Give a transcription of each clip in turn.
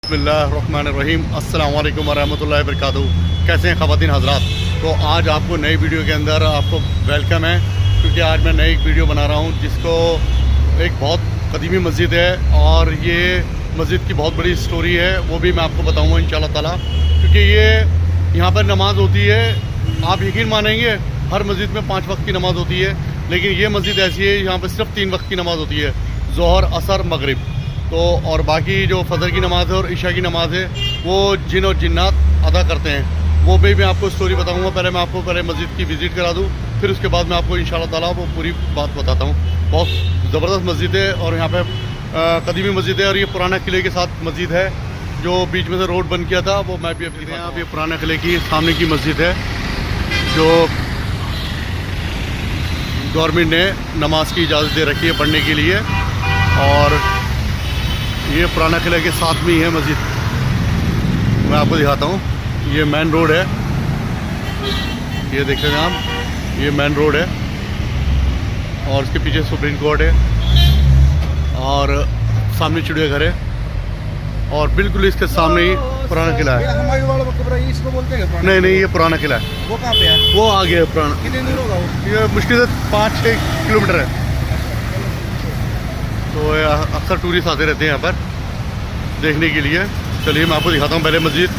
बिस्मिल्लाहिर्रहमानिर्रहीम अस्सलाम वालेकुम वरहमतुल्लाहि वबरकातुहू। कैसे हैं ख़वातीन हज़रात। तो आज आपको नई वीडियो के अंदर आपको वेलकम है, क्योंकि आज मैं नई वीडियो बना रहा हूं जिसको एक बहुत कदीमी मस्जिद है और ये मस्जिद की बहुत बड़ी स्टोरी है, वो भी मैं आपको बताऊंगा इंशाअल्लाह ताला। क्योंकि ये यहाँ पर नमाज़ होती है, आप यकीन मानेंगे हर मस्जिद में 5 वक्त की नमाज़ होती है, लेकिन ये मस्जिद ऐसी है यहाँ पर सिर्फ 3 वक्त की नमाज़ होती है, ज़ोहर, असर, मगरिब। तो और बाकी जो फजर की नमाज़ है और इशा की नमाज़ है वो जिन और जिन्नात अदा करते हैं, वो भी मैं आपको स्टोरी बताऊंगा। पहले मैं आपको मस्जिद की विज़िट करा दूं, फिर उसके बाद मैं आपको इंशाअल्लाह ताला वो पूरी बात बताता हूं। बहुत ज़बरदस्त मस्जिद है और यहाँ पे कदीमी मस्जिद है और ये पुराना किले के साथ मस्जिद है जो बीच में से रोड बन किया था, वो मैं भी अभी यहाँ पे पुराना किले की सामने की मस्जिद है जो गवर्नमेंट ने नमाज की इजाज़त दे रखी है पढ़ने के लिए। और ये पुराना किले के साथ में ही है मस्जिद। मैं आपको दिखाता हूँ, ये मेन रोड है, ये देख रहे हैं आप, ये मेन रोड है और इसके पीछे सुप्रीम कोर्ट है और सामने चिड़ियाघर है और बिल्कुल इसके सामने ही पुराना किला है। इसको बोलते हैं नहीं, ये पुराना किला है। वो कहाँ पे है? वो आगे है पुराना। कितनी दूर होगा वो? ये मुश्किल से 5-6 किलोमीटर है। तो अक्सर टूरिस्ट आते रहते हैं यहाँ पर देखने के लिए। चलिए मैं आपको दिखाता हूँ पहले मस्जिद।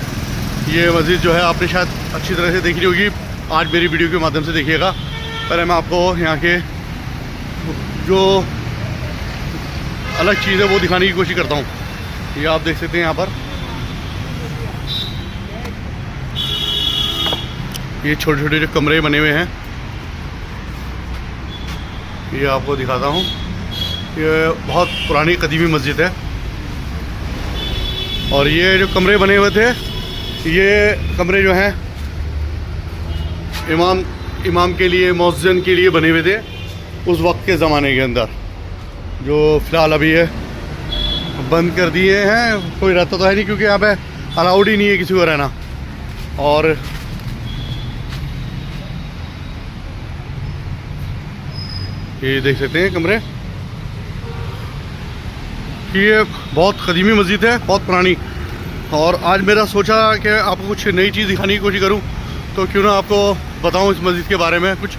ये मस्जिद जो है आपने शायद अच्छी तरह से देखी होगी, आज मेरी वीडियो के माध्यम से देखिएगा। पहले मैं आपको यहाँ के जो अलग चीज़ है वो दिखाने की कोशिश करता हूँ। ये आप देख सकते हैं यहाँ पर ये छोटे छोटे जो कमरे बने हुए हैं, ये आपको दिखाता हूँ। ये बहुत पुरानी कदीमी मस्जिद है और ये जो कमरे बने हुए थे, ये कमरे जो हैं इमाम के लिए, मौज़िन के लिए बने हुए थे उस वक्त के ज़माने के अंदर, जो फ़िलहाल अभी ये बंद कर दिए हैं। कोई रहता तो है नहीं क्योंकि यहाँ पे अलाउड ही नहीं है किसी को रहना। और ये देख सकते हैं कमरे, ये बहुत कदीमी मस्जिद है, बहुत पुरानी। और आज मेरा सोचा कि आपको कुछ नई चीज़ दिखाने की कोशिश करूं, तो क्यों ना आपको बताऊं इस मस्जिद के बारे में, कुछ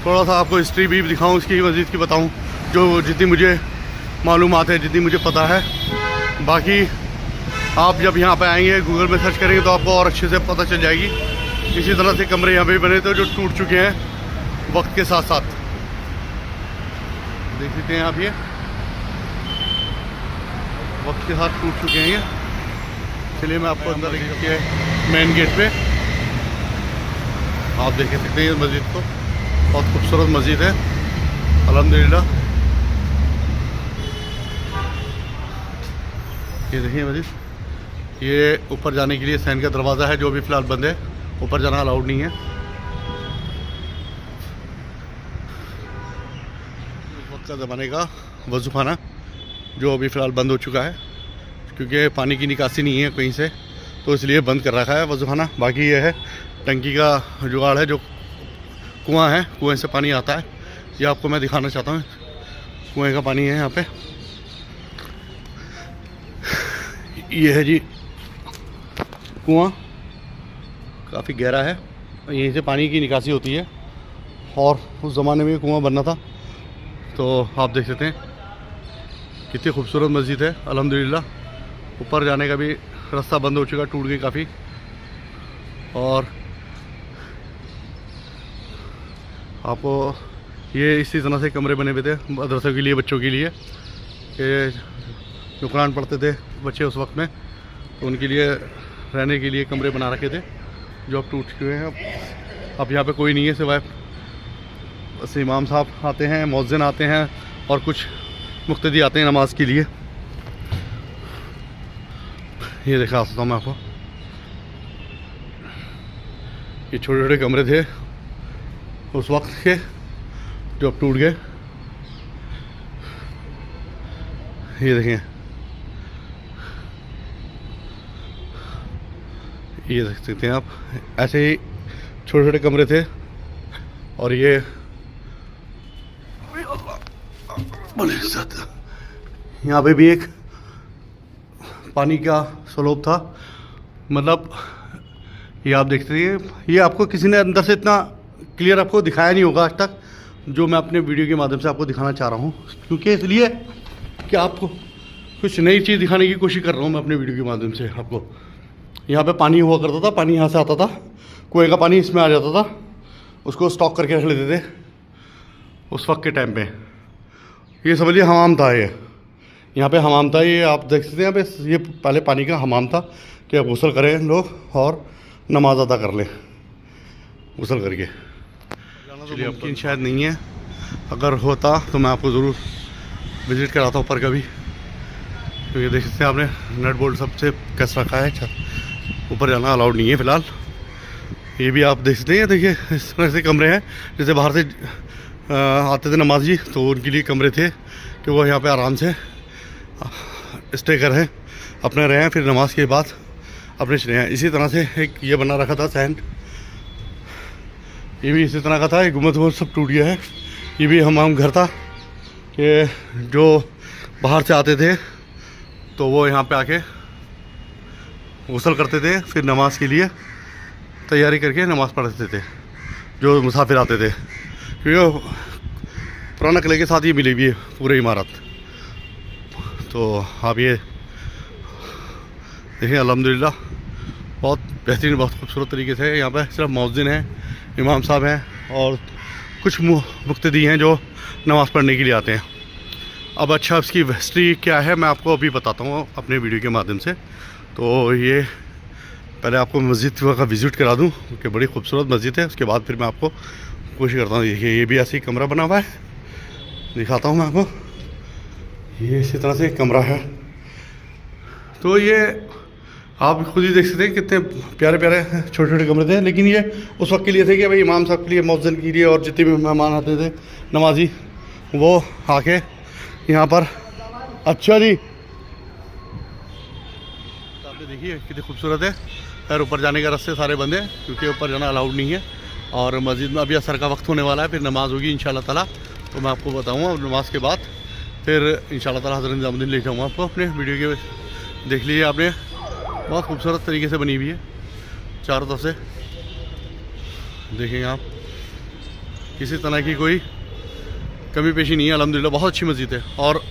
थोड़ा सा आपको हिस्ट्री भी दिखाऊं इसकी, मस्जिद की बताऊं जो जितनी मुझे मालूमात है, जितनी मुझे पता है। बाकी आप जब यहाँ पे आएंगे गूगल में सर्च करेंगे तो आपको और अच्छे से पता चल जाएगी। इसी तरह से कमरे यहाँ पे बने थे जो टूट चुके हैं वक्त के साथ साथ। देख सकते हैं आप, ये वक्त के साथ टूट चुके हैं ये। चलिए मैं आपको अंदर लेके मेन गेट पे आप देख सकते हैं मस्जिद को। बहुत खूबसूरत मस्जिद है अल्हम्दुलिल्लाह। ये देखिए मस्जिद, ये ऊपर जाने के लिए सैन का दरवाज़ा है जो भी फ़िलहाल बंद है, ऊपर जाना अलाउड नहीं है। उस वक्त का ज़माने का वज़ू खाना जो अभी फ़िलहाल बंद हो चुका है क्योंकि पानी की निकासी नहीं है कहीं से, तो इसलिए बंद कर रखा है वज़ू खाना। बाकी ये है टंकी का जुगाड़ है, जो कुआं है, कुएं से पानी आता है। ये आपको मैं दिखाना चाहता हूँ, कुएं का पानी है यहाँ पे। ये है जी कुआं, काफ़ी गहरा है, यहीं से पानी की निकासी होती है और उस ज़माने में कुआं बनना था। तो आप देख सकते हैं कितनी खूबसूरत मस्जिद है अल्हम्दुलिल्लाह। ऊपर जाने का भी रास्ता बंद हो चुका, टूट गई काफ़ी। और आपको ये इसी तरह से कमरे बने हुए थे मदरसों के लिए, बच्चों के लिए, कि जो कुरान पढ़ते थे बच्चे उस वक्त में, तो उनके लिए रहने के लिए कमरे बना रखे थे जो अब टूट चुके हैं। अब यहाँ पे कोई नहीं है सिवाय बस इमाम साहब आते हैं, मौज़िन आते हैं और कुछ मुक्तदी आते हैं नमाज के लिए। ये दिखा सकता हूँ मैं आपको, ये छोटे छोटे कमरे थे उस वक्त के जो अब टूट गए। ये देखें, ये देख सकते हैं आप, ऐसे ही छोटे छोटे कमरे थे। और ये यहाँ पे भी एक पानी का स्लोप था। मतलब ये आप देखते हैं, ये आपको किसी ने अंदर से इतना क्लियर आपको दिखाया नहीं होगा आज तक, जो मैं अपने वीडियो के माध्यम से आपको दिखाना चाह रहा हूँ। क्योंकि इसलिए कि आपको कुछ नई चीज़ दिखाने की कोशिश कर रहा हूँ मैं अपने वीडियो के माध्यम से आपको। यहाँ पे पानी हुआ करता था, पानी यहाँ से आता था, कुएँ का पानी इसमें आ जाता था, उसको स्टॉक करके रख लेते थे उस वक्त के टाइम पे। ये समझिए हमाम था, ये यहाँ पे हमाम था, ये आप देख सकते हैं यहाँ पे, ये पहले पानी का हमाम था कि अब गुसल करें लोग और नमाज अदा कर लें गुसल करके। चलिए मुमकिन शायद नहीं है, अगर होता तो मैं आपको ज़रूर विज़िट कराता ऊपर कभी। तो ये देख सकते हैं आपने नट बोल्ट सबसे कस रखा है, ऊपर जाना अलाउड नहीं है फ़िलहाल। ये भी आप देख सकते हैं, देखिए इस तरह से कमरे हैं, जैसे बाहर से आते थे नमाजी तो उनके लिए कमरे थे कि वो यहाँ पे आराम से स्टे करें, अपने रहें, फिर नमाज के बाद अपने चले हैं। इसी तरह से एक ये बना रखा था सैंड, ये भी इसी तरह का था, ये गुम्बद वुम्बद सब टूट गया है। ये भी हमाम घर था कि जो बाहर से आते थे तो वो यहाँ पे आके गुस्ल करते थे, फिर नमाज के लिए तैयारी करके नमाज़ पढ़ते थे जो मुसाफिर आते थे। क्योंकि पुराना किले के साथ ही मिली हुई है पूरी इमारत। तो आप ये देखिए अल्हम्दुलिल्लाह बहुत बेहतरीन, बहुत खूबसूरत तरीके से यहाँ पर सिर्फ मौज़िन हैं, इमाम साहब हैं और कुछ मुक्तदी हैं जो नमाज़ पढ़ने के लिए आते हैं। अब अच्छा इसकी हिस्ट्री क्या है मैं आपको अभी बताता हूँ अपने वीडियो के माध्यम से। तो ये पहले आपको मस्जिद का विज़िट करा दूँ कि बड़ी खूबसूरत मस्जिद है, उसके बाद फिर मैं आपको कोशिश करता हूँ। देखिए ये भी ऐसे ही कमरा बना हुआ है, दिखाता हूँ मैं आपको। ये इसी तरह से एक कमरा है। तो ये आप खुद ही देख सकते हैं कितने प्यारे प्यारे छोटे छोटे कमरे थे, लेकिन ये उस वक्त के लिए थे कि भाई इमाम साहब के लिए, मौज़िन के लिए और जितने भी मेहमान आते थे नमाजी वो आके यहाँ पर। अच्छा जी, आपने देखिए कितनी खूबसूरत है। खैर ऊपर जाने का रास्ते सारे बंद हैं क्योंकि ऊपर जाना अलाउड नहीं है, और मस्जिद में अभी असर का वक्त होने वाला है, फिर नमाज़ होगी इंशाल्लाह ताला। तो मैं आपको बताऊँगा नमाज के बाद फिर इंशाल्लाह ताला हज़रत निज़ामुद्दीन ले जाऊँगा आपको अपने वीडियो के। देख लीजिए आपने, बहुत खूबसूरत तरीके से बनी हुई है चारों तरफ से। देखेंगे आप, किसी तरह की कोई कमी पेशी नहीं है अल्हम्दुलिल्लाह, बहुत अच्छी मस्जिद है। और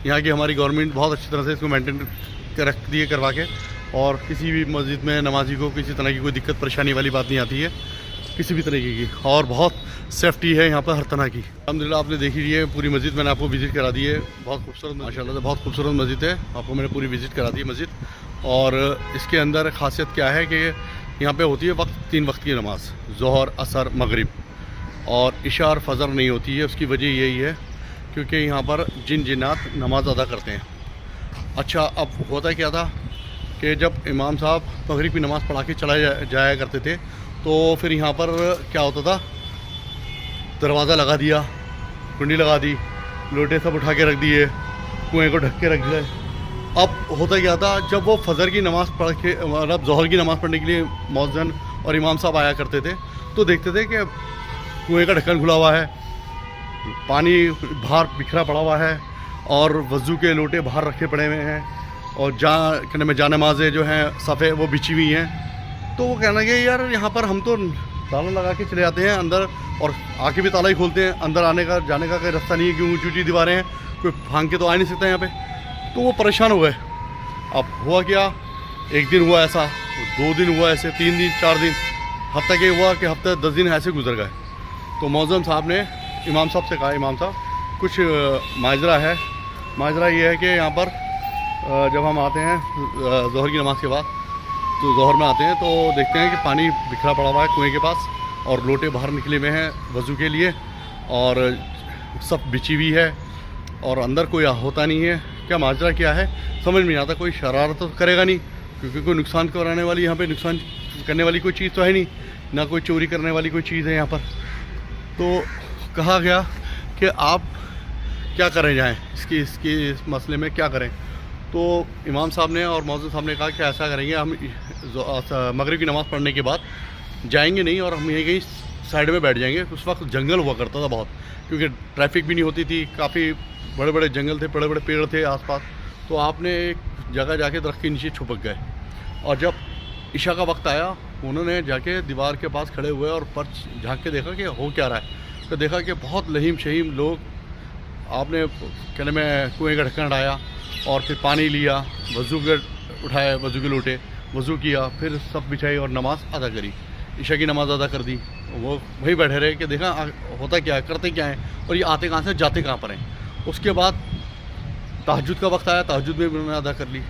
यहाँ की हमारी गवर्नमेंट बहुत अच्छी तरह से इसको मेंटेन रख दिए करवा के, और किसी भी मस्जिद में नमाजी को किसी तरह की कोई दिक्कत परेशानी वाली बात नहीं आती है किसी भी तरीके की, और बहुत सेफ्टी है यहाँ पर हर तरह की अल्हम्दुलिल्लाह। आपने देखी ली है पूरी मस्जिद, मैंने आपको विज़िट करा दी है, बहुत खूबसूरत माशाल्लाह से बहुत खूबसूरत मस्जिद है, आपको मैंने पूरी विज़िट करा दी है मस्जिद। और इसके अंदर खासियत क्या है कि यहाँ पे होती है वक्त 3 वक्त की नमाज, ज़ोहर, असर, मगरिब, और इशा और फजर नहीं होती है। उसकी वजह यही है क्योंकि यहाँ पर जिन्नात नमाज अदा करते हैं। अच्छा, अब होता क्या था कि जब इमाम साहब मगरिब की नमाज़ पढ़ा के चला जाया करते थे तो फिर यहाँ पर क्या होता था, दरवाज़ा लगा दिया, कुंडी लगा दी, लोटे सब उठा के रख दिए, कुएँ को ढक के रख दिए। अब होता क्या था, जब वो फजर की नमाज़ पढ़ के मतलब ज़ोहर की नमाज़ पढ़ने के लिए मौज़िन और इमाम साहब आया करते थे तो देखते थे कि कुएँ का ढक्कन खुला हुआ है, पानी बाहर बिखरा पड़ा हुआ है, और वज़ू के लोटे बाहर रखे पड़े हुए हैं, और कहने में जा नमाज़ें जो हैं सफ़े वो बिछी हुई हैं। तो वो कहना कि यार यहाँ पर हम तो ताला लगा के चले जाते हैं अंदर, और आके भी ताला ही खोलते हैं, अंदर आने का जाने का कोई रास्ता नहीं है क्योंकि ऊँची ऊँची दीवारें हैं, कोई भांग के तो आ नहीं सकता यहाँ पे। तो वो परेशान हो गए। अब हुआ क्या, एक दिन हुआ ऐसा, 2 दिन हुआ ऐसे, 3 दिन, 4 दिन, हफ्ता के हुआ कि हफ्ते 10 दिन ऐसे गुजर गए। तो मौज़िन साहब ने इमाम साहब से कहा, इमाम साहब कुछ माजरा है। माजरा ये है कि यहाँ पर जब हम आते हैं ज़ोहर की नमाज़ के बाद, तो ज़ोहर में आते हैं तो देखते हैं कि पानी बिखरा पड़ा हुआ है कुएँ के पास, और लोटे बाहर निकले हुए हैं वज़ू के लिए, और सब बिछी हुई है, और अंदर कोई होता नहीं है। क्या माजरा क्या है समझ में नहीं आता। कोई शरारत तो करेगा नहीं क्योंकि कोई नुकसान कराने वाली, यहाँ पे नुकसान करने वाली कोई चीज़ तो है नहीं, ना कोई चोरी करने वाली कोई चीज़ है यहाँ पर। तो कहा गया कि आप क्या करें जाएँ इस मसले में क्या करें। तो इमाम साहब ने और मौज़िन साहब ने कहा कि ऐसा करेंगे, हम मगरिब की नमाज़ पढ़ने के बाद जाएंगे नहीं और हम यहीं कहीं साइड में बैठ जाएंगे। उस वक्त जंगल हुआ करता था बहुत, क्योंकि ट्रैफिक भी नहीं होती थी, काफ़ी बड़े बड़े जंगल थे, बड़े बड़े पेड़ थे आसपास। तो आपने जगह जाके दरख्त के नीचे छुपक गए। और जब इशा का वक्त आया उन्होंने जाके दीवार के पास खड़े हुए और पर झाँक के देखा कि हो क्या रहा है। तो देखा कि बहुत लहीम शहीम लोग, आपने कहने में कुएँ का ढक्कन हटाया और फिर पानी लिया, वज़ू के उठाए, वज़ू के लोटे, वज़ू किया, फिर सब बिछाई और नमाज़ अदा करी। इशा की नमाज़ अदा कर दी। वो वहीं बैठे रहे कि देखा होता क्या है, करते क्या हैं और ये आते कहाँ से, जाते कहाँ पर हैं। उसके बाद तहज्जुद का वक्त आया, तहज्जुद में भी उन्होंने अदा कर ली।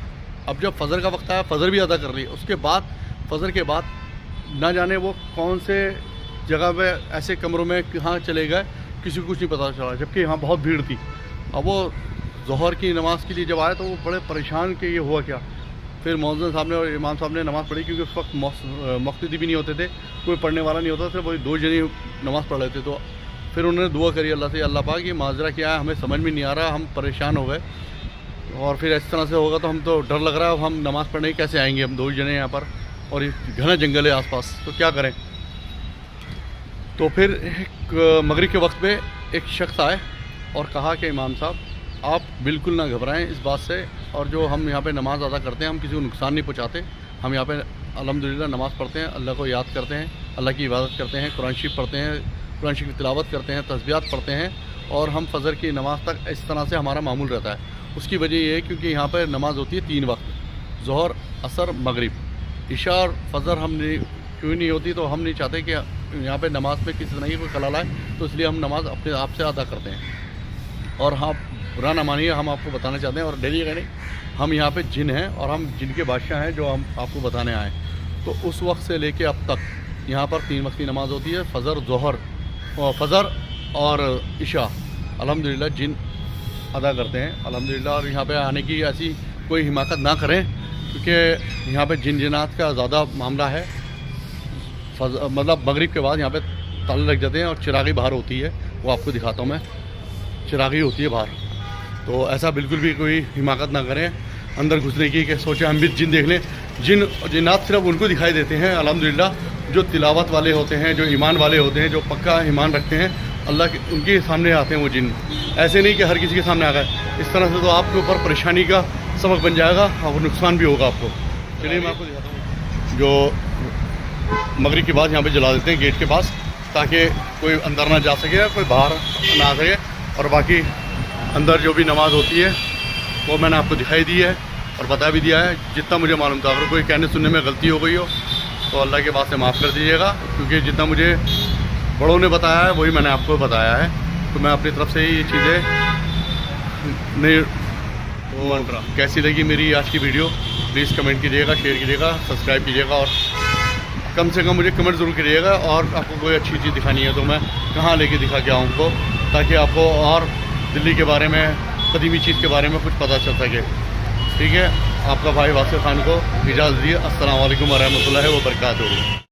अब जब फ़जर का वक्त आया, फ़जर भी अदा कर ली। उसके बाद फ़जर के बाद ना जाने वो कौन से जगह पे ऐसे कमरों में कहाँ चले गए, किसी को कुछ नहीं पता चला, जबकि यहाँ बहुत भीड़ थी। अब वो ज़ोहर की नमाज़ के लिए जब आए तो वो बड़े परेशान कि ये हुआ क्या। फिर मौज़िन साहब ने और इमाम साहब ने नमाज़ पढ़ी, क्योंकि उस वक्त मुक़्तदी भी नहीं होते थे, कोई पढ़ने वाला नहीं होता था, वही 2 जने नमाज़ पढ़ रहे थे। तो फिर उन्होंने दुआ करी अल्लाह से, अल्लाह पाक ये माजरा क्या है, हमें समझ में नहीं आ रहा, हम परेशान हो गए और फिर इस तरह से होगा तो हम तो डर लग रहा है, अब हम नमाज़ पढ़ने कैसे आएंगे, हम 2 जने यहाँ पर और ये घना जंगल है आसपास, तो क्या करें। तो फिर एक मगरिब के वक्त पे एक शख्स आए और कहा कि इमाम साहब आप बिल्कुल ना घबराएं इस बात से, और जो हम यहाँ पे नमाज़ अदा करते हैं हम किसी को नुकसान नहीं पहुँचाते। हम यहाँ पे अल्हम्दुलिल्लाह नमाज़ पढ़ते हैं, अल्लाह को याद करते हैं, अल्लाह की इबादत करते हैं, कुरान शरीफ पढ़ते हैं, कुरान शरीफ की तिलावत करते हैं, तस्बीहात पढ़ते हैं, और हम फ़जर की नमाज़ तक इस तरह से हमारा मामूल रहता है। उसकी वजह ये है क्योंकि यहाँ पर नमाज़ होती है 3 वक्त, ज़ोहर, असर, मगरिब। इशा और फ़जर हम नहीं क्यों नहीं होती, तो हम नहीं चाहते कि यहाँ पे नमाज में किसी तरह की कोई खलल आए, तो इसलिए हम नमाज़ अपने आप से अदा करते हैं। और हाँ, बुरा ना मानिए, हम आपको बताना चाहते हैं और डरिएगा नहीं, हम यहाँ पे जिन हैं और हम जिन के बादशाह हैं जो हम आपको बताने आए। तो उस वक्त से लेके अब तक यहाँ पर 3 वक्त की नमाज़ होती है, फ़जर और इशा अल्हम्दुलिल्लाह जिन अदा करते हैं अल्हम्दुलिल्लाह। और यहाँ पे आने की ऐसी कोई हिमाकत ना करें, क्योंकि यहाँ पे जिनात का ज़्यादा मामला है। मतलब मगरिब के बाद यहाँ पे ताले लग जाते हैं और चिरागी बाहर होती है, वो आपको दिखाता हूँ मैं, चिरागी होती है बाहर। तो ऐसा बिल्कुल भी कोई हिमाकत ना करें अंदर घुसने की कि सोचे हम भी जिन देख लें। जिन्नात सिर्फ उनको दिखाई देते हैं अल्हम्दुलिल्लाह जो तिलावत वाले होते हैं, जो ईमान वाले होते हैं, जो पक्का ईमान रखते हैं अल्लाह के, उनके सामने आते हैं वो जिन। ऐसे नहीं कि हर किसी के सामने आ गए, इस तरह से तो आपके ऊपर परेशानी का सबक बन जाएगा और नुकसान भी होगा आपको। चलिए मैं आपको दिखाता हूँ, जो मगरिब के बाद यहाँ पे जला देते हैं गेट के पास, ताकि कोई अंदर ना जा सके, कोई बाहर ना आ सके। और बाकी अंदर जो भी नमाज़ होती है वो मैंने आपको दिखाई दी है और बता भी दिया है जितना मुझे मालूम था। अगर कोई कहने सुनने में गलती हो गई हो तो अल्लाह के बात से माफ़ कर दीजिएगा, क्योंकि जितना मुझे बड़ों ने बताया है वही मैंने आपको बताया है। तो मैं अपनी तरफ से ही ये चीज़ें नहीं। तो कैसी लगी मेरी आज की वीडियो, प्लीज़ कमेंट कीजिएगा, शेयर कीजिएगा, सब्सक्राइब कीजिएगा और कम से कम मुझे कमेंट ज़रूर करिएगा। और आपको कोई अच्छी चीज़ दिखानी है तो मैं कहाँ लेके दिखा के आऊँ उनको, ताकि आपको और दिल्ली के बारे में, कदीमी चीज़ के बारे में कुछ पता चल सके। ठीक है, आपका भाई वासिफ खान को इजाज़त दिए। अस्सलाम वालेकुम व रहमतुल्लाहि व बरकातुहू।